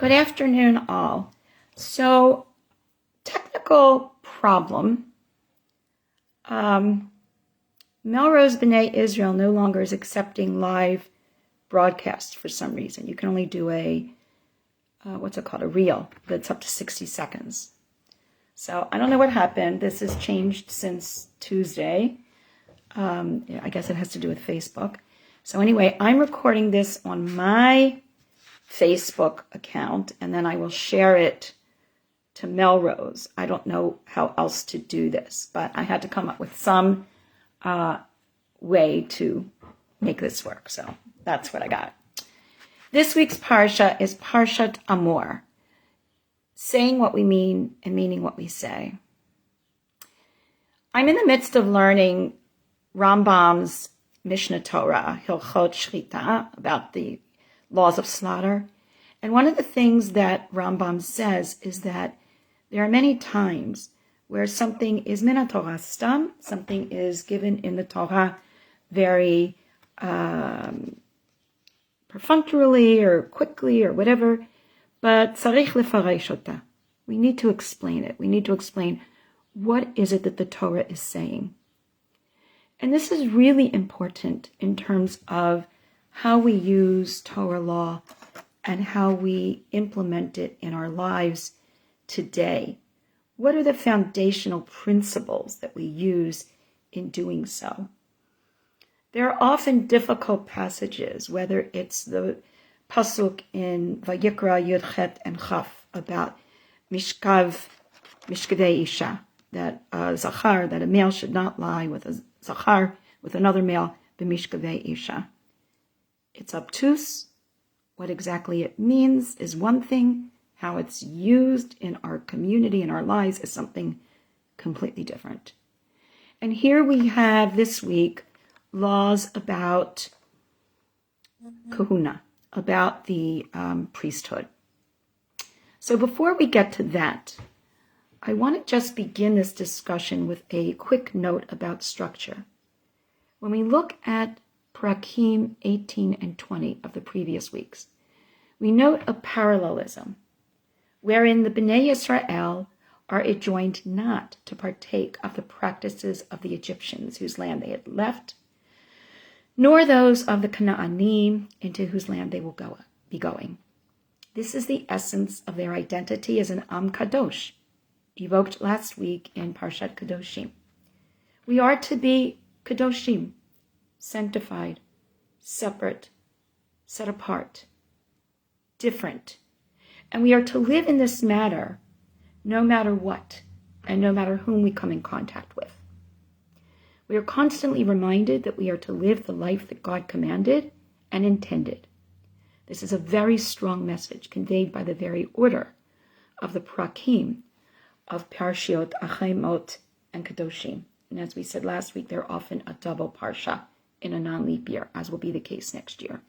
Good afternoon, all. So, technical problem. Melrose B'nai Yisrael no longer is accepting live broadcasts for some reason. You can only do a reel that's up to 60 seconds. So I don't know what happened. This has changed since Tuesday. I guess it has to do with Facebook. So anyway, I'm recording this on my Facebook account, and then I will share it to Melrose. I don't know how else to do this, but I had to come up with some way to make this work. So that's what I got. This week's Parsha is Parshat Emor, saying what we mean and meaning what we say. I'm in the midst of learning Rambam's Mishnah Torah, Hilchot Shchita, about the laws of slaughter. And one of the things that Rambam says is that there are many times where something is min Torah stam, something is given in the Torah very perfunctorily or quickly or whatever, but tzarich lefaresh ota. We need to explain it. We need to explain what is it that the Torah is saying. And this is really important in terms of how we use Torah law and how we implement it in our lives today. What are the foundational principles that we use in doing so? There are often difficult passages, whether it's the pasuk in Vayikra Yud Chet and Chaf about mishkavei isha, that zachar, that a male should not lie with a zachar, with another male, b'mishkavei isha. It's obtuse. What exactly it means is one thing. How it's used in our community, in our lives, is something completely different. And here we have this week laws about kahuna, about the priesthood. So before we get to that, I want to just begin this discussion with a quick note about structure. When we look at Perekim 18 and 20 of the previous weeks, we note a parallelism, wherein the B'nai Yisrael are adjoined not to partake of the practices of the Egyptians whose land they had left, nor those of the Canaanites into whose land they will be going. This is the essence of their identity as an AM KADOSH, evoked last week in PARSHAT KEDOSHIM. We are to be KADOSHIM, sanctified, separate, set apart, different. And we are to live in this matter no matter what and no matter whom we come in contact with. We are constantly reminded that we are to live the life that God commanded and intended. This is a very strong message conveyed by the very order of the Perekim of Parshiot, Acharei, and Kedoshim. And as we said last week, they're often a double parsha in a non-leap year, as will be the case next year.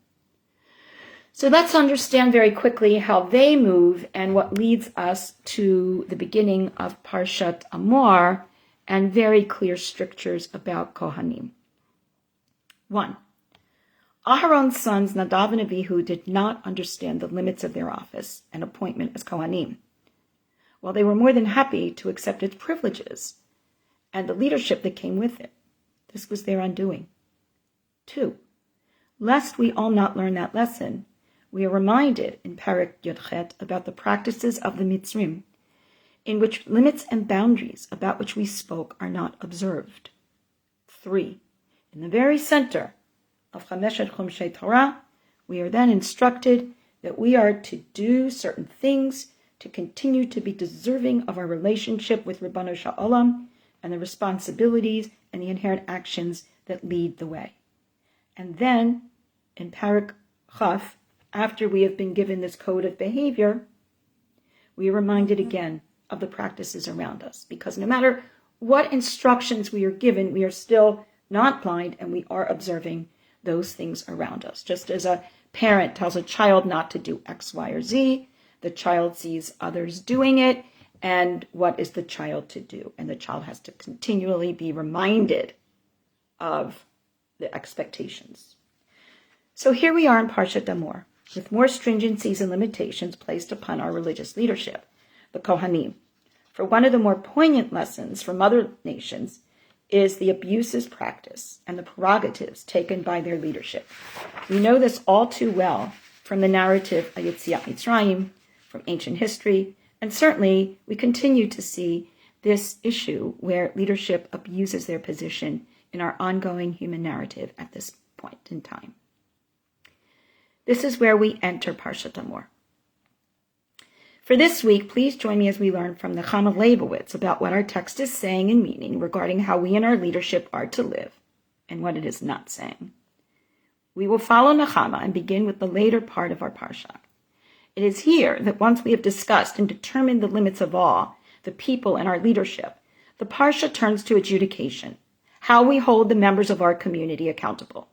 So let's understand very quickly how they move and what leads us to the beginning of Parshat Emor and very clear strictures about Kohanim. 1. Aharon's sons Nadav and Avihu did not understand the limits of their office and appointment as Kohanim, while they were more than happy to accept its privileges and the leadership that came with it. This was their undoing. 2. Lest we all not learn that lesson, we are reminded in Perek Yud Chet about the practices of the Mitzrim, in which limits and boundaries about which we spoke are not observed. 3. In the very center of Chameshet Chumshei Torah, we are then instructed that we are to do certain things to continue to be deserving of our relationship with Ribbonu Shel Olam and the responsibilities and the inherent actions that lead the way. And then, in Perek Chaf, after we have been given this code of behavior, we are reminded again of the practices around us. Because no matter what instructions we are given, we are still not blind and we are observing those things around us. Just as a parent tells a child not to do X, Y, or Z, the child sees others doing it, and what is the child to do? And the child has to continually be reminded of the expectations. So here we are in Parshat Emor. with more stringencies and limitations placed upon our religious leadership, the Kohanim. For one of the more poignant lessons from other nations is the abuses practiced and the prerogatives taken by their leadership. We know this all too well from the narrative of Yetziat Mitzrayim, from ancient history, and certainly we continue to see this issue where leadership abuses their position in our ongoing human narrative at this point in time. This is where we enter Parshat Emor. For this week, please join me as we learn from Nechama Leibowitz about what our text is saying and meaning regarding how we and our leadership are to live and what it is not saying. We will follow Nechama and begin with the later part of our parsha. It is here that once we have discussed and determined the limits of all, the people and our leadership, the parsha turns to adjudication, how we hold the members of our community accountable.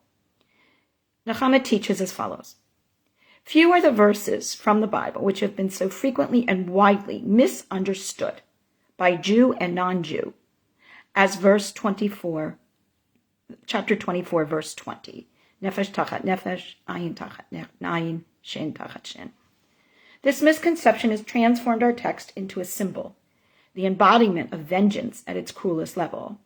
Nechama teaches as follows. Few are the verses from the Bible which have been so frequently and widely misunderstood by Jew and non-Jew as chapter 24, verse 20. Nefesh tachat nefesh, ayin tachat ayin, shen tachat shen. This misconception has transformed our text into a symbol, the embodiment of vengeance at its cruelest level.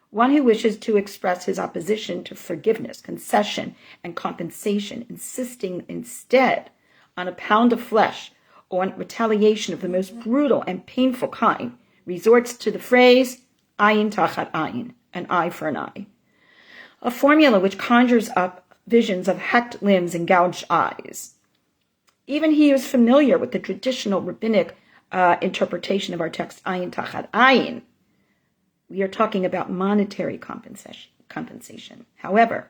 One who wishes to express his opposition to forgiveness, concession, and compensation, insisting instead on a pound of flesh or on retaliation of the most brutal and painful kind, resorts to the phrase, ayin tachat ayin, an eye for an eye, a formula which conjures up visions of hacked limbs and gouged eyes. Even he who is familiar with the traditional rabbinic interpretation of our text, ayin tachat ayin, we are talking about monetary compensation. However,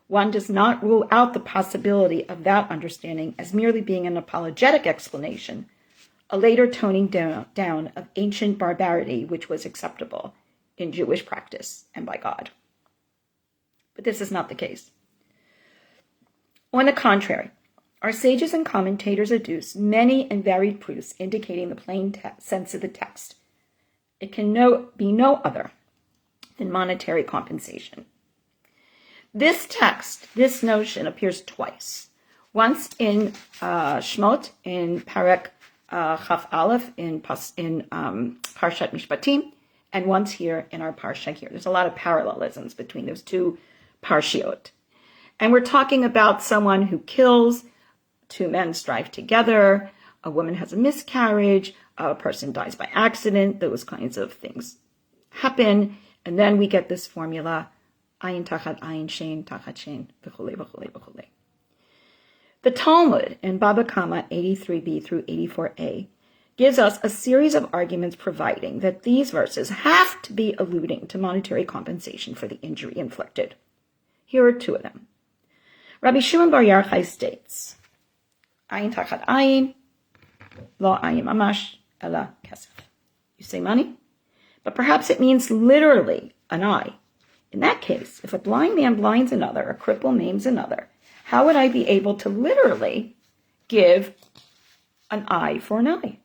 one does not rule out the possibility of that understanding as merely being an apologetic explanation, a later toning down of ancient barbarity which was acceptable in Jewish practice and by God. But this is not the case. On the contrary, our sages and commentators adduce many and varied proofs indicating the plain sense of the text. It can be no other than monetary compensation. This text, this notion appears twice. Once in Shmot, in Perek Chaf Aleph, in Parshat Mishpatim, and once here in our Parsha here. There's a lot of parallelisms between those two Parshiot. And we're talking about someone who kills, two men strive together, a woman has a miscarriage, a person dies by accident, those kinds of things happen, and then we get this formula, ayin tachat ayin, shein tachat shein, v'chulei, v'chulei, v'chulei. The Talmud in Baba Kama 83b through 84a gives us a series of arguments providing that these verses have to be alluding to monetary compensation for the injury inflicted. Here are two of them. Rabbi Shimon Bar Yochai states, ayin tachat ayin, lo ayin mamash, ela kesef. You say money? But perhaps it means literally an eye. In that case, if a blind man blinds another, a cripple maims another, how would I be able to literally give an eye for an eye?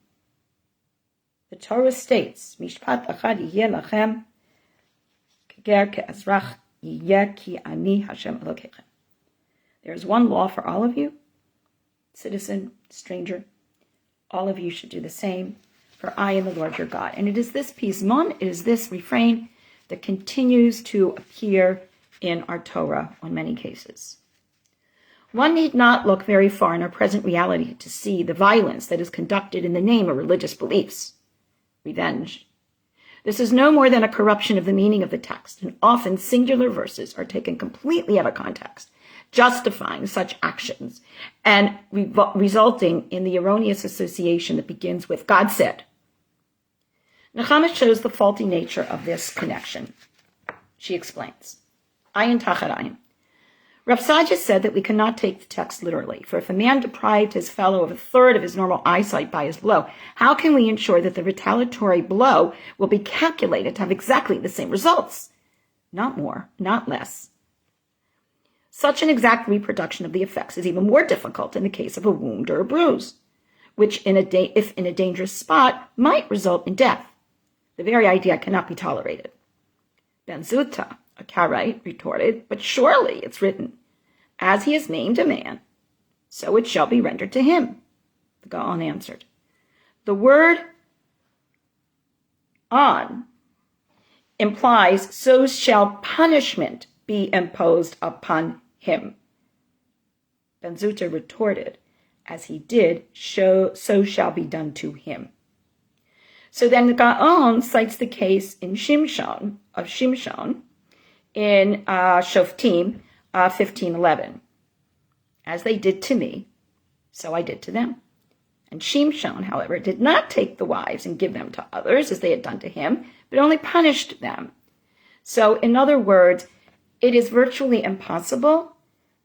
The Torah states, Mishpat achad yeh lachem, keger ke'ezrach yeh ki ani Hashem Elokechem. There is one law for all of you, citizen, stranger. All of you should do the same, for I am the Lord your God. And it is this pismon, it is this refrain that continues to appear in our Torah in many cases. One need not look very far in our present reality to see the violence that is conducted in the name of religious beliefs. Revenge. This is no more than a corruption of the meaning of the text, and often singular verses are taken completely out of context, justifying such actions and resulting in the erroneous association that begins with God said. Nechama shows the faulty nature of this connection. She explains, ayin tachat ayin. Rav Sadia said that we cannot take the text literally, for if a man deprived his fellow of a third of his normal eyesight by his blow, how can we ensure that the retaliatory blow will be calculated to have exactly the same results? Not more, not less. Such an exact reproduction of the effects is even more difficult in the case of a wound or a bruise, which if in a dangerous spot might result in death. The very idea cannot be tolerated. Ben Zuta, Acharei, retorted, but surely it's written, as he has named a man, so it shall be rendered to him. The Gaon answered. The word on implies, so shall punishment be imposed upon him. Ben Zuta retorted, as he did, so shall be done to him. So then the Gaon cites the case in Shimshon in Shoftim 15:11. As they did to me, so I did to them. And Shimshon, however, did not take the wives and give them to others as they had done to him, but only punished them. So in other words, it is virtually impossible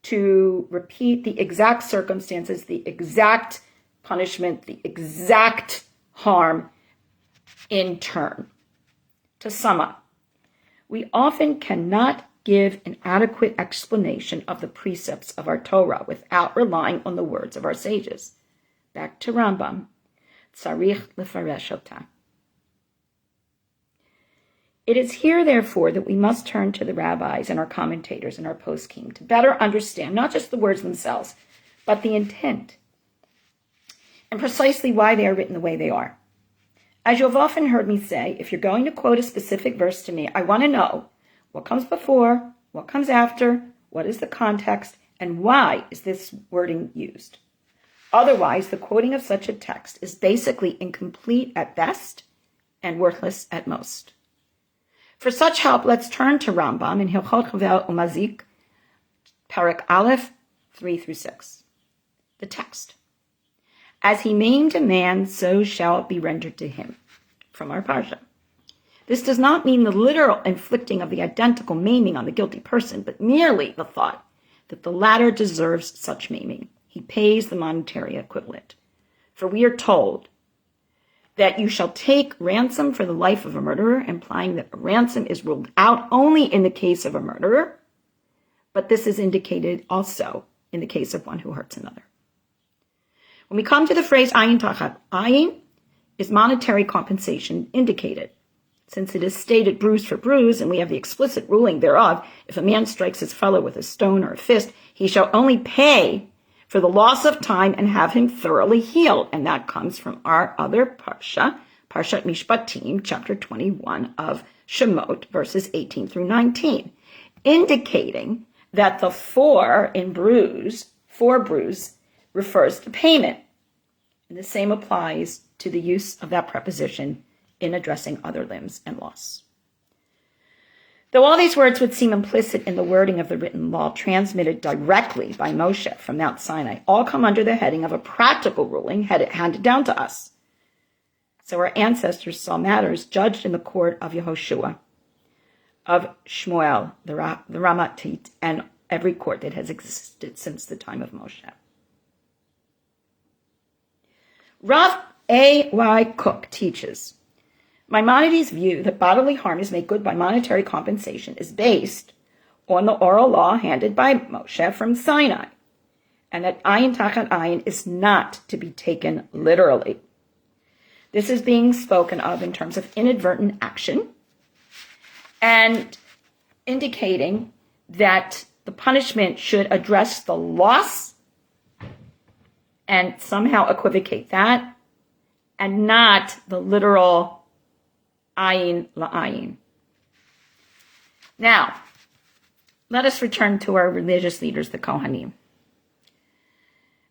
to repeat the exact circumstances, the exact punishment, the exact harm in turn. To sum up, we often cannot give an adequate explanation of the precepts of our Torah without relying on the words of our sages. Back to Rambam, tzarich lefaresh otah. It is here, therefore, that we must turn to the rabbis and our commentators and our poskim to better understand not just the words themselves, but the intent and precisely why they are written the way they are. As you have often heard me say, if you're going to quote a specific verse to me, I want to know what comes before, what comes after, what is the context, and why is this wording used. Otherwise, the quoting of such a text is basically incomplete at best and worthless at most. For such help, let's turn to Rambam in Hilchot Chovel Umazik, Perek Aleph, 3-6. The text. As he maimed a man, so shall it be rendered to him. From our Parsha. This does not mean the literal inflicting of the identical maiming on the guilty person, but merely the thought that the latter deserves such maiming. He pays the monetary equivalent. For we are told that you shall take ransom for the life of a murderer, implying that a ransom is ruled out only in the case of a murderer, but this is indicated also in the case of one who hurts another. When we come to the phrase ayin tachat, ayin is monetary compensation indicated. Since it is stated bruise for bruise, and we have the explicit ruling thereof, if a man strikes his fellow with a stone or a fist, he shall only pay for the loss of time and have him thoroughly healed. And that comes from our other Parsha, Parshat Mishpatim, chapter 21 of Shemot, verses 18-19, indicating that the for bruise refers to payment. And the same applies to the use of that preposition in addressing other limbs and loss. Though all these words would seem implicit in the wording of the written law transmitted directly by Moshe from Mount Sinai, all come under the heading of a practical ruling handed down to us. So our ancestors saw matters judged in the court of Yehoshua, of Shmuel, the Ramatit, and every court that has existed since the time of Moshe. Rav A.Y. Kook teaches, Maimonides' view that bodily harm is made good by monetary compensation is based on the oral law handed by Moshe from Sinai, and that ayin tachat ayin is not to be taken literally. This is being spoken of in terms of inadvertent action and indicating that the punishment should address the loss and somehow equivocate that, and not the literal ayin la'ayin. Now, let us return to our religious leaders, the Kohanim.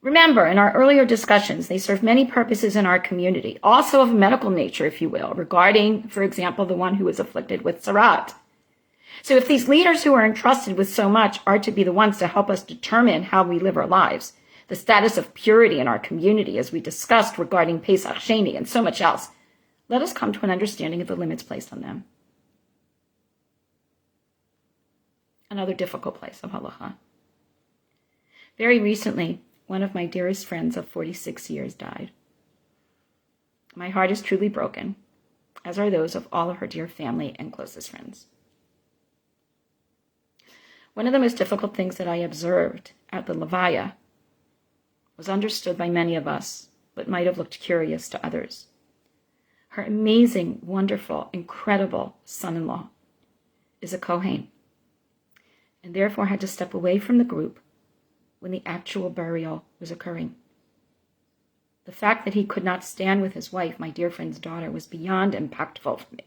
Remember, in our earlier discussions, they serve many purposes in our community, also of a medical nature, if you will, regarding, for example, the one who is afflicted with tzaraat. So if these leaders who are entrusted with so much are to be the ones to help us determine how we live our lives, the status of purity in our community, as we discussed regarding Pesach Sheni and so much else, let us come to an understanding of the limits placed on them. Another difficult place of halacha. Very recently, one of my dearest friends of 46 years died. My heart is truly broken, as are those of all of her dear family and closest friends. One of the most difficult things that I observed at the Levaya was understood by many of us, but might have looked curious to others. Her amazing, wonderful, incredible son-in-law is a Kohen, and therefore had to step away from the group when the actual burial was occurring. The fact that he could not stand with his wife, my dear friend's daughter, was beyond impactful for me.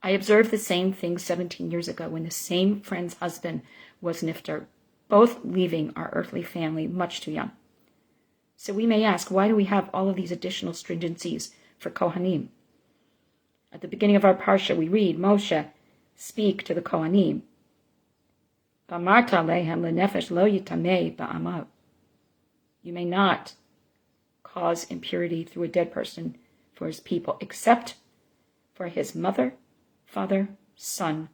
I observed the same thing 17 years ago when the same friend's husband was nifter, both leaving our earthly family much too young. So we may ask, why do we have all of these additional stringencies for Kohanim? At the beginning of our Parsha, we read, Moshe, speak to the Kohanim. V'amarta lehem lenefesh lo yitamei ba'amav. You may not cause impurity through a dead person for his people, except for his mother, father, son,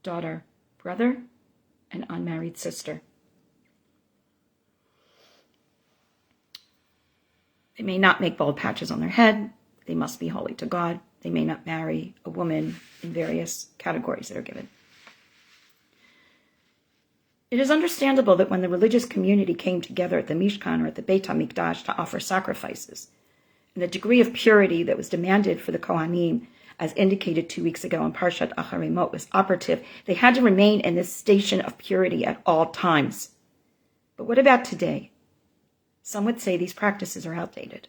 daughter, brother, and unmarried sister. They may not make bald patches on their head. They must be holy to God. They may not marry a woman in various categories that are given. It is understandable that when the religious community came together at the Mishkan or at the Beit HaMikdash to offer sacrifices, and the degree of purity that was demanded for the Kohanim, as indicated 2 weeks ago in Parshat Acharei was operative, they had to remain in this station of purity at all times. But what about today? Some would say these practices are outdated.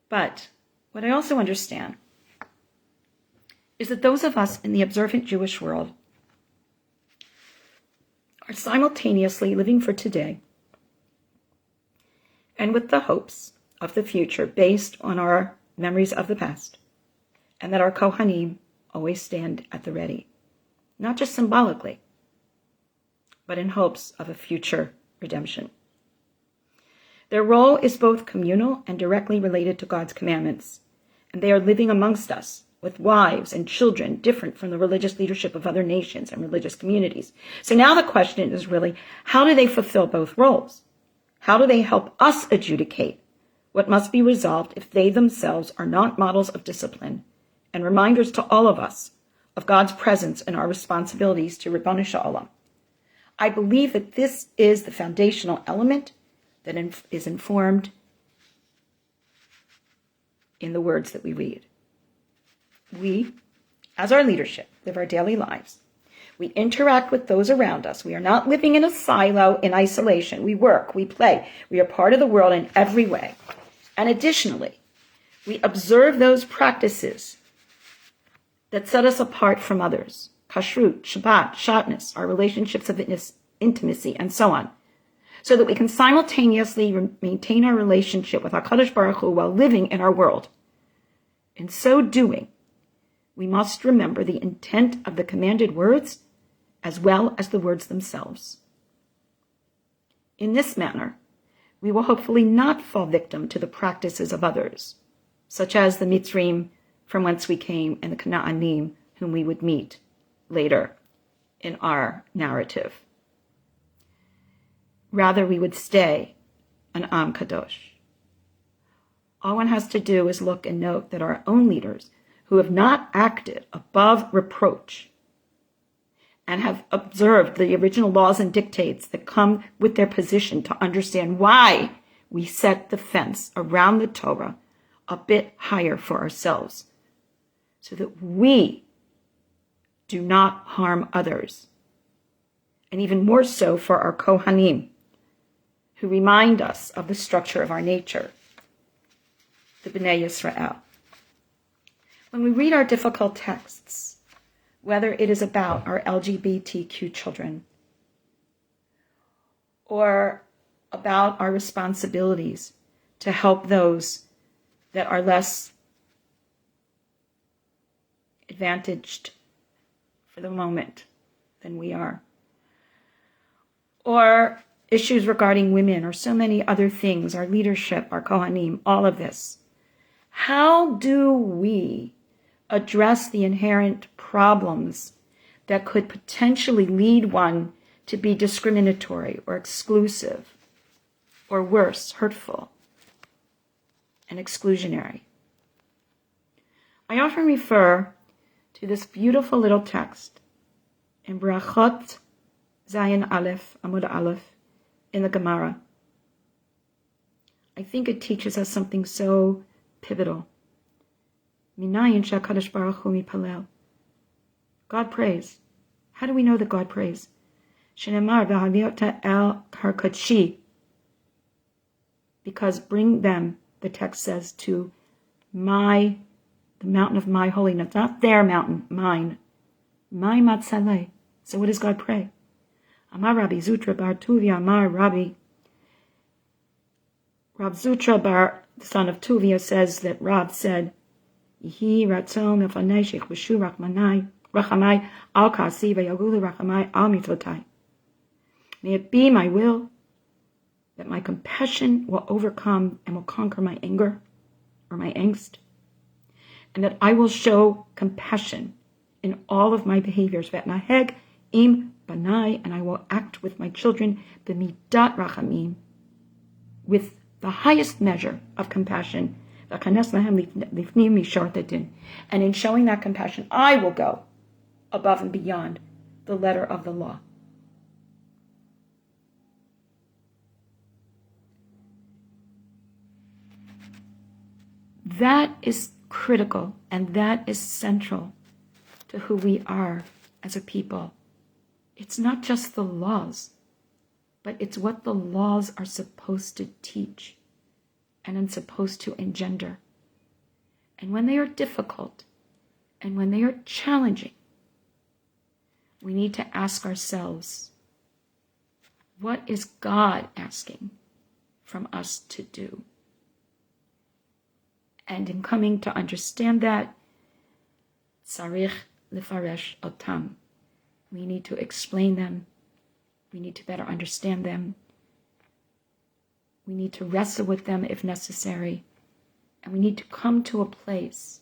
But what I also understand is that those of us in the observant Jewish world are simultaneously living for today and with the hopes of the future based on our memories of the past, and that our Kohanim always stand at the ready, not just symbolically, but in hopes of a future redemption. Their role is both communal and directly related to God's commandments, and they are living amongst us with wives and children different from the religious leadership of other nations and religious communities. So now the question is really, how do they fulfill both roles? How do they help us adjudicate what must be resolved if they themselves are not models of discipline and reminders to all of us of God's presence and our responsibilities to Ribbon Shalom? I believe that this is the foundational element that is informed in the words that we read. We, as our leadership, live our daily lives. We interact with those around us. We are not living in a silo in isolation. We work, we play. We are part of the world in every way. And additionally, we observe those practices that set us apart from others. Kashrut, Shabbat, Shatnez, our relationships of intimacy, and so on. So that we can simultaneously maintain our relationship with HaKadosh Baruch Hu while living in our world. In so doing, we must remember the intent of the commanded words as well as the words themselves. In this manner, we will hopefully not fall victim to the practices of others, such as the Mitzrim from whence we came and the Canaanites whom we would meet later in our narrative. Rather, we would stay an AM KADOSH. All one has to do is look and note that our own leaders who have not acted above reproach and have observed the original laws and dictates that come with their position to understand why we set the fence around the Torah a bit higher for ourselves, so that we do not harm others, and even more so for our Kohanim, who remind us of the structure of our nature, the B'nai Yisrael. When we read our difficult texts, whether it is about our LGBTQ children or about our responsibilities to help those that are less advantaged for the moment than we are, or issues regarding women, or so many other things, our leadership, our Kohanim, all of this. How do we address the inherent problems that could potentially lead one to be discriminatory or exclusive, or worse, hurtful and exclusionary? I often refer to this beautiful little text in Brachot Zayin Aleph, Amud Aleph, in the Gemara. I think it teaches us something so pivotal. Minayin shakadosh baruch hu mipalel. God prays. How do we know that God prays? Shenemar v'haviota el karkachi. Because bring them, the text says, to the mountain of my holiness, not their mountain, mine. My matzaleh. So what does God pray? Amar Rabbi Zutra bar Tuvia, Amar Rabbi. Rab Zutra bar, the son of Tuvia, says that Rab said, Yihi ratzon mefanei shechbeshu rachamai al kasi v'yagulu rachamai al mitzotai. May it be my will that my compassion will overcome and will conquer my anger or my angst, and that I will show compassion in all of my behaviors. V'etnaheg im banai, and I will act with my children b'midat rachamim, with the highest measure of compassion. And in showing that compassion, I will go above and beyond the letter of the law. That is critical, and that is central to who we are as a people. It's not just the laws, but it's what the laws are supposed to teach and are supposed to engender. And when they are difficult and when they are challenging, we need to ask ourselves, what is God asking from us to do? And in coming to understand that, tzarich lefaresh otam. We need to explain them. We need to better understand them. We need to wrestle with them if necessary. And we need to come to a place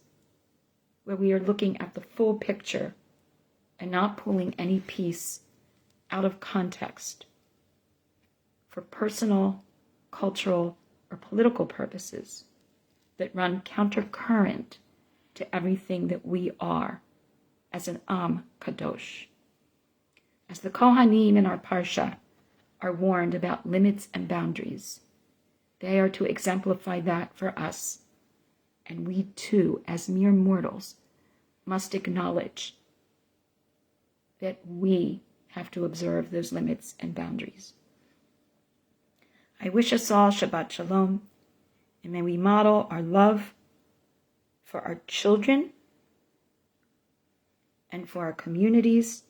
where we are looking at the full picture and not pulling any piece out of context for personal, cultural, or political purposes that run countercurrent to everything that we are as an AM KADOSH. As the Kohanim in our Parsha are warned about limits and boundaries, they are to exemplify that for us. And we too, as mere mortals, must acknowledge that we have to observe those limits and boundaries. I wish us all Shabbat Shalom, and may we model our love for our children and for our communities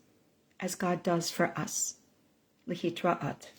as God does for us. Lihitraat.